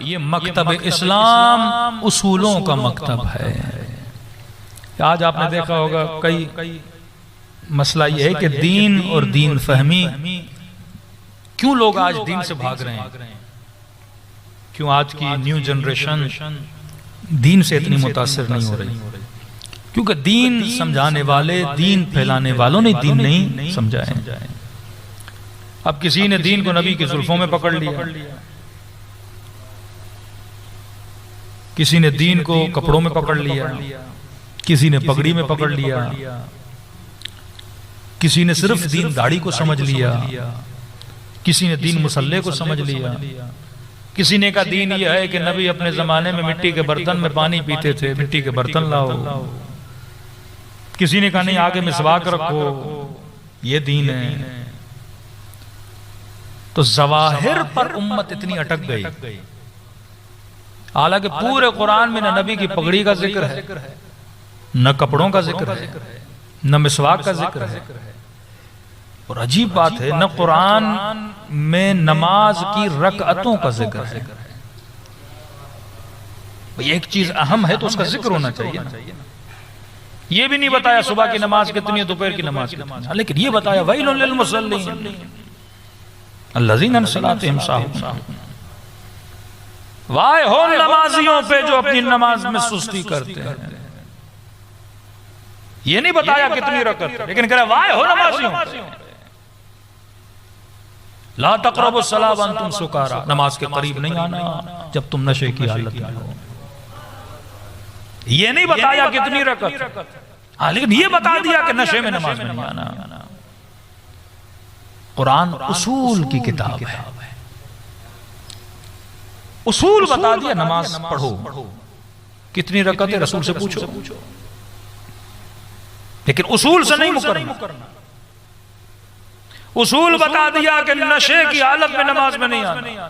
یہ مکتب اسلام اصولوں کا مکتب ہے۔ آج آپ نے دیکھا ہوگا کئی مسئلہ یہ ہے کہ دین اور دین فہمی، کیوں لوگ آج دین سے بھاگ رہے ہیں؟ کیوں آج کی نیو جنریشن دین سے اتنی متاثر نہیں ہو رہی؟ کیونکہ دین سمجھانے والے، دین پھیلانے والوں نے دین نہیں سمجھائے۔ اب کسی نے دین کو نبی کی زلفوں میں پکڑ لیا، کسی نے دین کو کپڑوں میں پکڑ لیا، کسی نے پگڑی میں پکڑ لیا، کسی نے صرف دین داڑھی کو سمجھ لیا، کسی نے دین مسلح کو سمجھ لیا، کسی نے کہا دین یہ ہے کہ نبی اپنے زمانے میں مٹی کے برتن میں پانی پیتے تھے، مٹی کے برتن لاؤ۔ کسی نے کہا نہیں آگے مسواک رکھو، یہ دین ہے۔ تو ظواہر پر امت اتنی اٹک گئی، حالانکہ پورے قرآن میں نہ نبی کی پگڑی کا ذکر ہے، نہ کپڑوں کا ذکر ہے، نہ مسواک کا ذکر ہے۔ اور عجیب بات ہے، نہ قرآن میں نماز کی رکعتوں کا ذکر ہے۔ ایک چیز اہم ہے تو اس کا ذکر ہونا چاہیے۔ یہ بھی نہیں بتایا صبح کی نماز کتنی ہے، دوپہر کی نماز کتنی ہے، لیکن یہ بتایا ویل للمصلین الذین عن صلاتہم ساہون، وائے ہو نمازیوں پہ جو اپنی نماز میں سستی کرتے ہیں۔ یہ نہیں بتایا کتنی رکعت، لیکن کہہ رہا وائے ہو نمازیوں پہ۔ لا تقربوا الصلاۃ وانتم سکارا، نماز کے قریب نہیں آنا جب تم نشے کی حالت میں ہو۔ یہ نہیں بتایا کتنی رکعت، لیکن یہ بتا دیا کہ نشے میں نماز میں نہیں آنا۔ قرآن اصول کی کتاب ہے، اصول بتا دیا، نماز پڑھو، کتنی رکعت ہے رسول سے پوچھو، لیکن اصول سے نہیں مکرنا۔ اصول بتا دیا کہ نشے کی حالت میں نماز میں نہیں آنا۔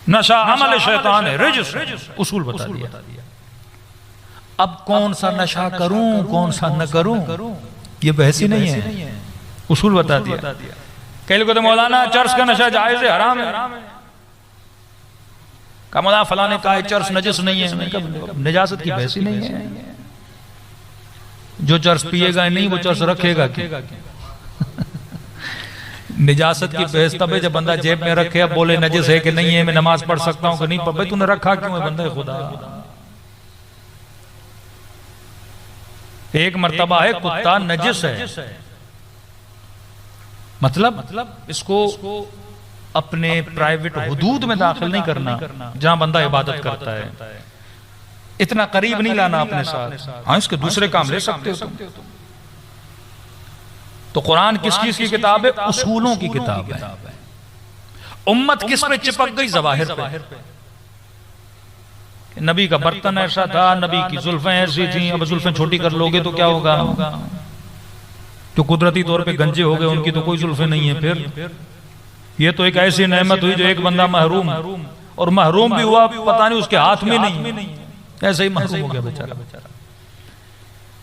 نشہ عمل شیطان ہے، رجس، اصول بتا دیا۔ اب کون سا نشہ کروں کون سا نہ کروں یہ بحث ہی نہیں ہے، اصول بتا دیا۔ کئی لوگ کہتے ہیں مولانا چرس کا نشہ جائز ہے، حرام ہے۔ کہا مولانا فلاں نے کہا چرس نجس نہیں ہے، نجاست کی بحث ہی نہیں ہے۔ جو چرس پیے گا نہیں وہ چرس رکھے گا کیا؟ نجاست کی بحث تب ہے جب بندہ جیب میں رکھے، اب بولے نجس ہے کہ نہیں ہے، میں نماز پڑھ سکتا ہوں کہ نہیں پڑھ۔ بھائی تو نے رکھا کیوں ہے بندہ خدا؟ ایک مرتبہ ہے کتا نجس ہے، مطلب اس کو اپنے پرائیویٹ حدود میں داخل نہیں کرنا جہاں بندہ عبادت کرتا ہے، اتنا قریب نہیں لانا اپنے ساتھ۔ ہاں اس کے دوسرے کام لے سکتے ہو تم۔ تو قرآن کس چیز کی کتاب ہے؟ اصولوں کی کتاب ہے۔ امت کس پہ چپک گئی؟ ظواہر پہ۔ نبی کا برتن ایسا تھا، نبی کی زلفیں ایسی تھیں، اب زلفیں چھوٹی کر لوگے تو کیا ہوگا؟ جو قدرتی طور پہ گنجے ہو گئے ان کی تو کوئی زلفیں نہیں ہیں۔ پھر یہ تو ایک ایسی نعمت ہوئی جو ایک بندہ محروم، اور محروم بھی ہوا پتہ نہیں اس کے ہاتھ میں نہیں، ایسے ہی محروم ہو گیا بیچارہ۔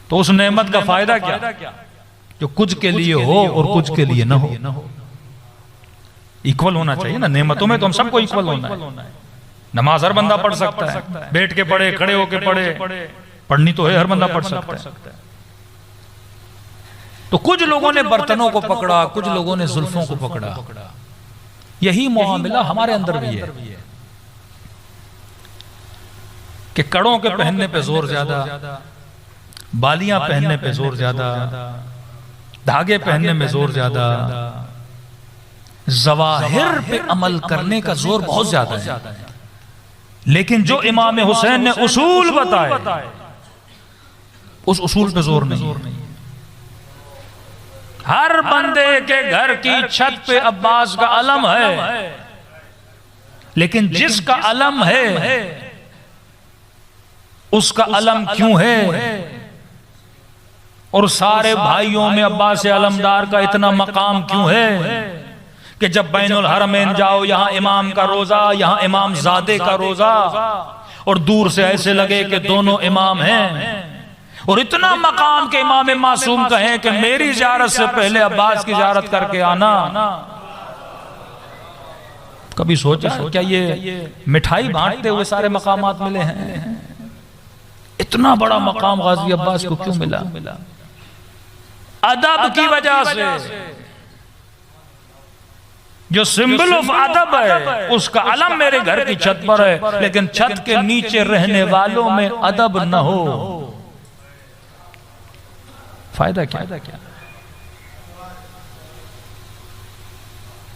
تو اس نعمت کا فائدہ کیا؟ جو کچھ کے لیے ہو اور کچھ کے لیے نہ ہو۔ ایکول ہونا چاہیے نا، نعمتوں میں تو ہم سب کو ایکول ہونا ہے۔ نماز ہر بندہ پڑھ سکتا ہے، بیٹھ کے پڑھے، کھڑے ہو کے پڑھے، پڑھنی تو ہے، ہر بندہ پڑھ سکتا ہے۔ تو کچھ لوگوں نے برتنوں کو پکڑا، کچھ لوگوں نے زلفوں کو پکڑا۔ یہی معاملہ ہمارے اندر بھی ہے کہ کڑوں کے پہننے پہ زور زیادہ، بالیاں پہننے پہ زور زیادہ، دھاگے پہننے میں زور زیادہ، ظواہر پہ عمل کرنے کا زور بہت زیادہ ہے۔ لیکن جو امام حسین نے اصول بتائے اس اصول پہ زور نہیں۔ ہر بندے کے گھر کی چھت پہ عباس کا علم ہے، لیکن جس کا علم ہے اس کا علم کیوں ہے؟ اور سارے بھائیوں میں عباس علمدار کا اتنا مقام کیوں ہے کہ جب بین الحرمین جاؤ یہاں امام کا روزہ، یہاں امام زادے کا روزہ، اور دور سے ایسے لگے کہ دونوں امام ہیں، اور اتنا مقام کہ امام معصوم کہیں کہ میری زیارت سے پہلے عباس کی زیارت کر کے آنا۔ کبھی سوچا کیا یہ مٹھائی بانٹتے ہوئے سارے مقامات ملے ہیں؟ اتنا بڑا مقام غازی عباس کو کیوں ملا؟ ادب کی وجہ سے. جو سمبل آف ادب ہے اس کا علم میرے گھر کی چھت پر ہے، لیکن چھت کے نیچے رہنے والوں میں ادب نہ ہو، فائدہ کیا؟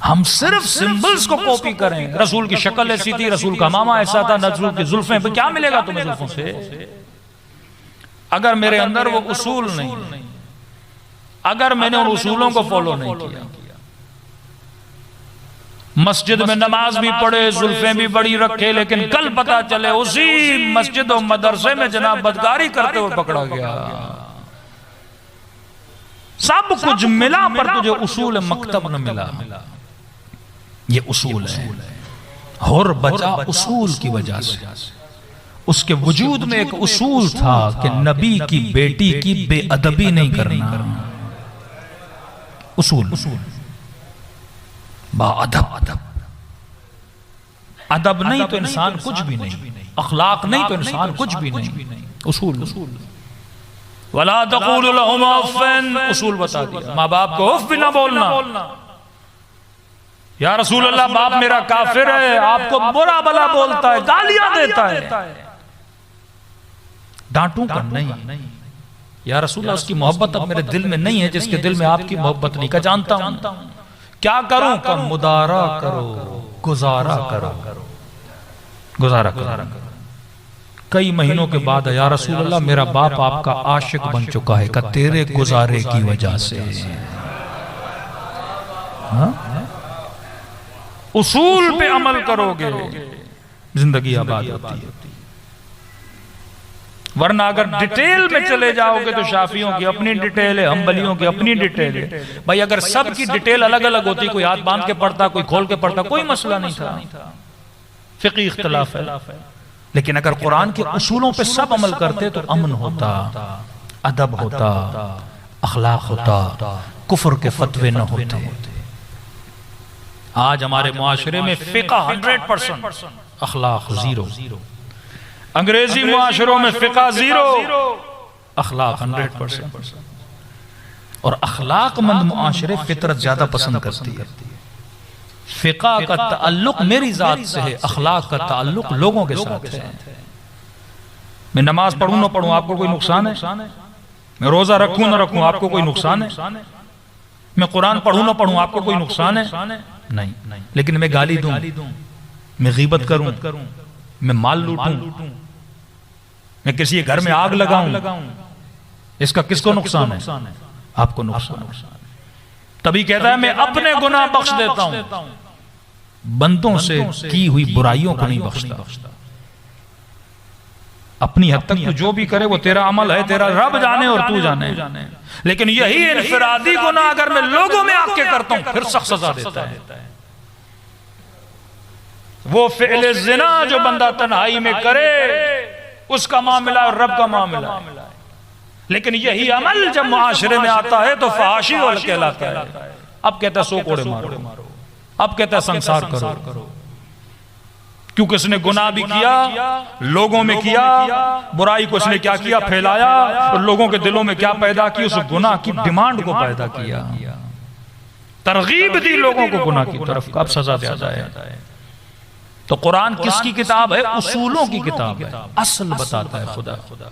ہم صرف سمبلز کو کاپی کریں. رسول کی شکل ایسی تھی، رسول کا ماما ایسا تھا، رسول کی زلفیں پہ کیا ملے گا تمہیں زلفوں سے؟ اگر میرے اندر وہ اصول نہیں، اگر میں نے ان اصولوں کو فالو نہیں کیا، مسجد میں نماز بھی پڑھے، زلفیں بھی بڑی رکھے، لیکن کل پتا چلے اسی مسجد و مدرسے میں جناب بدکاری کرتے ہوئے پکڑا گیا. سب کچھ ملا پر تجھے اصول مکتب نہ ملا. یہ اصول ہے. ہر بچا اصول کی وجہ سے. اس کے وجود میں ایک اصول تھا کہ نبی کی بیٹی کی بے ادبی نہیں کرنا. اصول با ادب. ادب نہیں تو انسان کچھ بھی نہیں، اخلاق نہیں تو انسان کچھ بھی نہیں. اصول. وَلَا تَقُولُ لَهُمَا اُفٍّ. اصول بتا دیا، ماں باپ کو اف بھی نہ بولنا. یا رسول اللہ باپ میرا کافر ہے، آپ کو برا بلا بولتا ہے، گالیاں دیتا ہے. ڈانٹوں کا نہیں. یا رسول اللہ اس کی محبت اب میرے دل میں نہیں ہے جس کے دل میں آپ کی محبت نہیں. کا جانتا ہوں کیا کروں؟ کہ مدارا کرو، گزارا کرو. گزارا کرو. کئی مہینوں کے بعد یا رسول اللہ میرا باپ آپ کا عاشق بن چکا ہے، کہ تیرے گزارے کی وجہ سے. اصول پہ عمل کرو گے زندگی آباد ہوتی ہے. ورنہ اگر ڈیٹیل میں چلے جاؤ گے تو شافیوں کی اپنی ڈیٹیل ہے، حنبلیوں کی اپنی ڈیٹیل ہے. بھائی اگر سب کی ڈیٹیل الگ الگ ہوتی، کوئی ہاتھ باندھ کے پڑھتا، کوئی کھول کے پڑھتا، کوئی مسئلہ نہیں تھا. فقہی اختلاف ہے. لیکن اگر قرآن کے اصولوں پہ سب عمل کرتے تو امن ہوتا، ادب ہوتا، اخلاق ہوتا، کفر کے فتوے نہ ہوتے. آج ہمارے معاشرے میں فقہ 100%، اخلاق 0. انگریزی معاشروں میں فقہ 0، اخلاق 100%. اور اخلاق مند معاشرے فطرت زیادہ پسند کرتی ہے. فقہ کا تعلق میری ذات سے ہے، اخلاق کا تعلق لوگوں کے ساتھ ہے. میں نماز پڑھوں نہ پڑھوں آپ کو کوئی نقصان ہے؟ میں روزہ رکھوں نہ رکھوں آپ کو کوئی نقصان ہے؟ میں قرآن پڑھوں نہ پڑھوں آپ کو کوئی نقصان ہے؟ نہیں. لیکن میں گالی دوں، میں غیبت کروں، میں مال لوٹوں، میں کسی گھر میں آگ لگاؤں، اس کا کس کو نقصان ہے؟ آپ کو نقصان. تبھی کہتا ہے میں اپنے گناہ بخش دیتا ہوں، بندوں سے کی ہوئی برائیوں کو نہیں بخشتا. اپنی حد تک تو جو بھی کرے وہ تیرا عمل ہے، تیرا رب جانے اور تو جانے. لیکن یہی انفرادی گناہ اگر میں لوگوں میں آ کے کرتا ہوں پھر سخت سزا دیتا ہے. وہ فعل زنا جو بندہ تنہائی میں کرے اس کا معاملہ اور رب کا معاملہ ہے. لیکن یہی عمل جب معاشرے میں آتا ہے تو فحاشی وال کہلاتا ہے. اب کہتا ہے سو کوڑے مارو، اب کہتا ہے سنسار کرو. کیونکہ اس نے گناہ بھی کیا، لوگوں میں کیا، برائی کو اس نے کیا کیا؟ پھیلایا. اور لوگوں کے دلوں میں کیا پیدا کی؟ اس گناہ کی ڈیمانڈ کو پیدا کیا، ترغیب دی لوگوں کو گناہ کی طرف. اب سزا دیا جائے. تو قرآن کس کی کتاب ہے؟ اصولوں کی کتاب ہے. اصل بتاتا ہے خدا.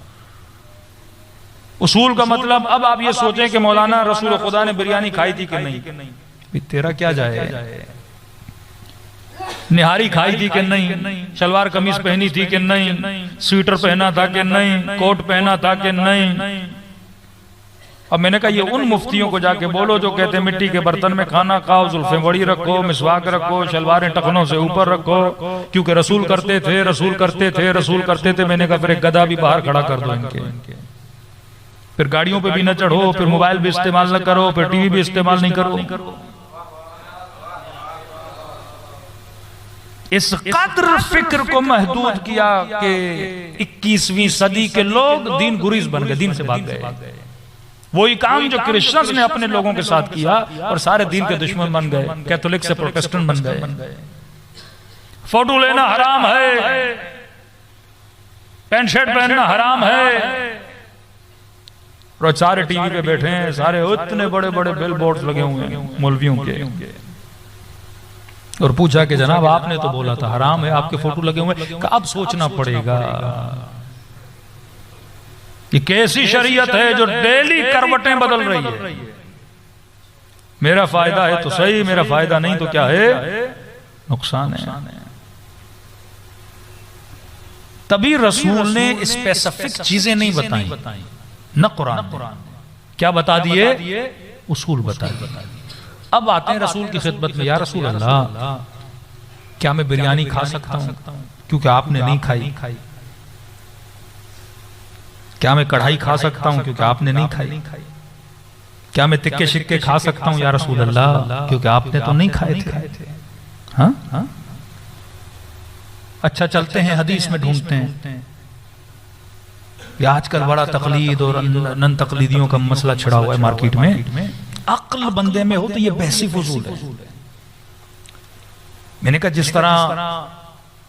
اصول کا مطلب اب آپ یہ سوچیں کہ مولانا رسول خدا نے بریانی کھائی تھی کہ نہیں. تیرا کیا جائے؟ نہاری کھائی تھی کہ نہیں؟ شلوار قمیص پہنی تھی کہ نہیں؟ سویٹر پہنا تھا کہ نہیں؟ کوٹ پہنا تھا کہ نہیں؟ اب میں نے کہا یہ ان مفتیوں کو جا کے بولو جو کہتے ہیں مٹی کے برتن میں کھانا کھاؤ، زلفیں بڑی رکھو، مسواک رکھو، شلواریں ٹخنوں سے اوپر رکھو، کیونکہ رسول کرتے تھے، رسول کرتے تھے، رسول کرتے تھے. میں نے کہا پھر ایک گدھا بھی باہر کھڑا کر دو ان کے. پھر گاڑیوں پہ بھی نہ چڑھو، پھر موبائل بھی استعمال نہ کرو، پھر ٹی وی بھی استعمال نہیں کرو. اس قدر فکر کو محدود کیا کہ 21ویں صدی کے لوگ دین گریز بن گئے، دین سے بھاگ گئے. وہی کام جو کرسچنز نے اپنے لوگوں کے ساتھ کیا اور سارے دین کے دشمن بن گئے، کیتھولک سے پروٹسٹنٹ بن گئے. فوٹو لینا حرام ہے، پینٹ شرٹ پہننا حرام ہے، اور سارے ٹی وی پہ بیٹھے ہیں، سارے اتنے بڑے بڑے بیل بورڈز لگے ہوئے ہیں مولویوں کے، اور پوچھا کہ جناب آپ نے تو بولا تھا حرام ہے، آپ کے فوٹو لگے ہوئے کہ اب سوچنا پڑے گا یہ کیسی شریعت ہے جو ڈیلی کروٹیں بدل رہی ہے. میرا فائدہ ہے تو صحیح، میرا فائدہ نہیں تو کیا ہے، نقصان ہے. تبھی رسول نے اسپیسیفک چیزیں نہیں بتائیں، نہ قرآن کیا بتا دیے، اصول بتا دیے. اب آتے ہیں رسول کی خدمت میں، یا رسول اللہ کیا میں بریانی کھا سکتا ہوں کیونکہ آپ نے نہیں کھائی؟ کیا میں کڑھائی کھا سکتا ہوں کیونکہ آپ نے نہیں کھائی؟ کیا میں تکے شکے کھا سکتا ہوں یا رسول اللہ کیونکہ آپ نے تو نہیں کھائے تھے؟ ہاں اچھا چلتے ہیں حدیث میں ڈھونڈتے ہیں. یہ آج کل بڑا تقلید اور نن تقلیدیوں کا مسئلہ چھڑا ہوا ہے مارکیٹ میں. عقل بندے میں ہو تو یہ بحثی فضول ہے. میں نے کہا جس طرح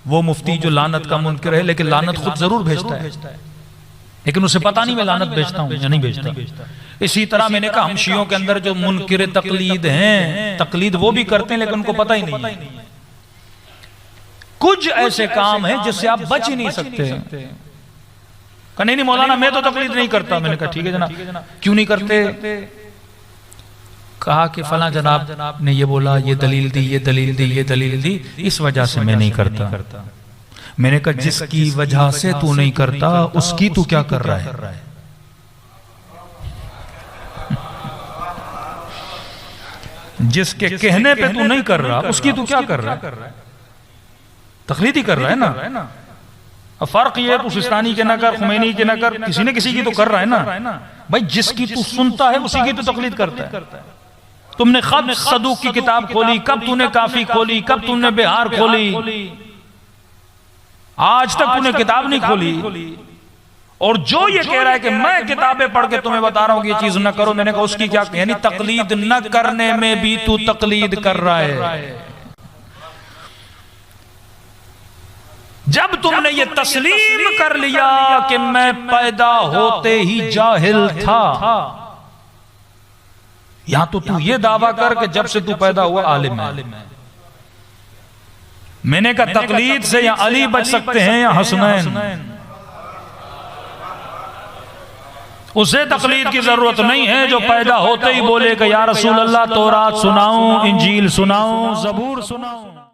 وہ مفتی جو لعنت کا منکر ہے لیکن لعنت خود ضرور بھیجتا ہے، لیکن اسے پتا نہیں میں لعنت بھیجتا ہوں یا نہیں بھیجتا. اسی طرح میں نے کہا ہم شیعوں کے اندر جو منکر تقلید ہیں، تقلید وہ بھی کرتے ہیں لیکن ان کو پتا ہی نہیں ہے. کچھ ایسے کام ہیں جس سے آپ بچ ہی نہیں سکتے. کہا نہیں مولانا میں تو تقلید نہیں کرتا. میں نے کہا ٹھیک ہے جناب، کیوں نہیں کرتے؟ کہا کہ فلاں جناب نے یہ بولا، یہ دلیل دی، یہ دلیل دی، یہ دلیل دی، اس وجہ سے میں نہیں کرتا. میں نے کہا جس کی وجہ سے تو نہیں کرتا اس کی تو کیا کر رہا ہے؟ جس کے کہنے پہ تو نہیں کر رہا اس کی تو کیا کر رہا ہے؟ تقلید ہی کر رہا ہے نا. فرق یہ تو سستانی کے نہ کر، خمینی کے نہ کر، کسی نے کسی کی تو کر رہا ہے نا. بھائی جس کی تو سنتا ہے اسی کی تو تقلید کرتا ہے. تم نے خط صدوق کی کتاب کھولی، کب تم نے کافی کھولی، کب تم نے بہار کھولی؟ آج تک تم نے کتاب نہیں کھولی. اور جو یہ کہہ رہا ہے کہ میں کتابیں پڑھ کے تمہیں بتا رہا ہوں کہ یہ چیز نہ کرو، میں نے کہا اس کی کیا، یعنی تقلید نہ کرنے میں بھی تو تقلید کر رہا ہے. جب تم نے یہ تسلیم کر لیا کہ میں پیدا ہوتے ہی جاہل تھا، یا تو یہ دعویٰ کر کہ جب سے تو پیدا ہوا عالم ہے. میں نے کہا تقلید سے یا علی بچ سکتے ہیں یا حسنین، اسے تقلید کی ضرورت نہیں ہے جو پیدا ہوتے ہی بولے کہ یا رسول اللہ تورات سناؤں، انجیل سناؤں، زبور سناؤں.